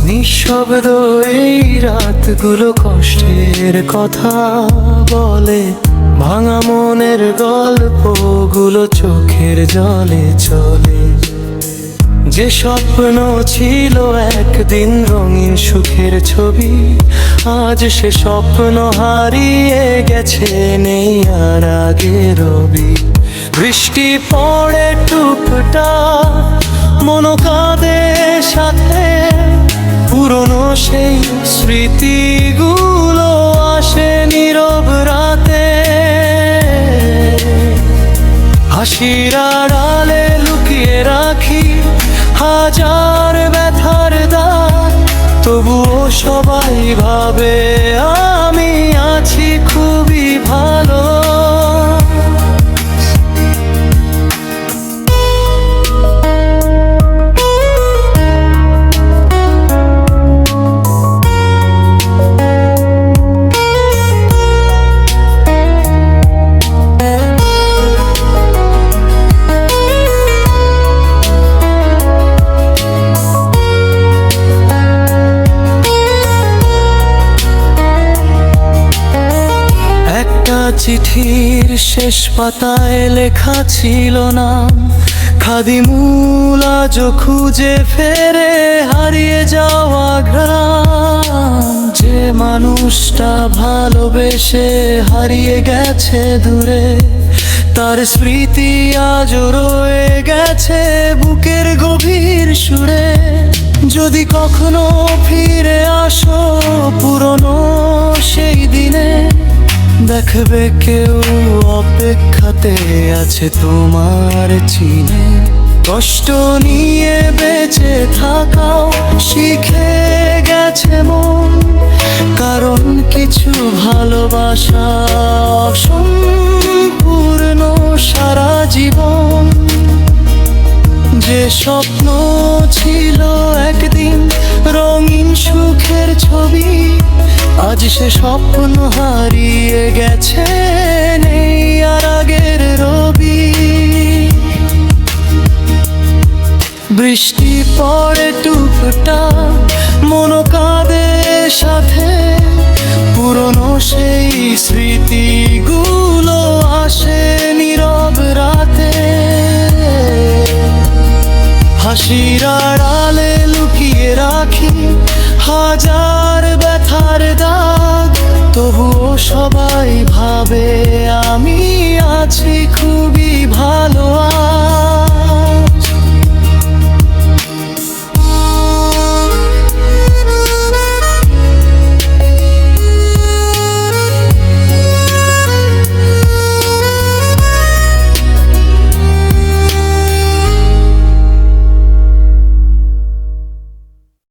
নিঃশব্দ এই রাতগুলো কষ্টের কথা বলে, ভাঙা মনের গল্পগুলো চোখের জলে চলে। যে স্বপ্ন ছিল একদিন রঙিন সুখের ছবি, আজ সে স্বপ্ন হারিয়ে গেছে, নেই আর আগের রবি। বৃষ্টি পড়ে টুকটাক, মন কাঁদে সাথে, পুরনো সেই স্মৃতিগুলো আসে নীরব রাতে। হাসির আড়ালে লুকিয়ে রাখি হাজার ব্যথার দাগ, তবুও সবাই ভাবে আমি আছি খুবই ভালো। চিঠির শেষ পাতায় লেখা ছিল নাম খাদিমুল, আজও খুঁজে ফেরে হারিয়ে যাওয়া গ্রাম। যে মানুষটা ভালোবেসে হারিয়ে গেছে দূরে, তার স্মৃতি আজও রয়ে গেছে বুকের গভীর সুরে। যদি কখনো ফিরে আসো পুরনো সেই দিনে, দেখবে কেউ অপেক্ষাতে আছে তোমার চিনে। কষ্ট নিয়ে বেঁচে থাকাও শিখে গেছে মন, কারণ কিছু ভালোবাসা সম্পূর্ণ সারা জীবন। যে স্বপ্ন ছিল একদিন রঙিন সুখের ছবি, আজ সে স্বপ্ন হারিয়ে গেছে, নেই আর আগের রবি। বৃষ্টি পড়ে টুকটাক, মন কাঁদে সাথে, পুরনো সেই স্মৃতিগুলো আসে নীরব রাতে। হাসির আড়ালে লুকিয়ে রাখি হাজার ব্যথার দাগ, তবুও সবাই ভাবে আমি আছি খুব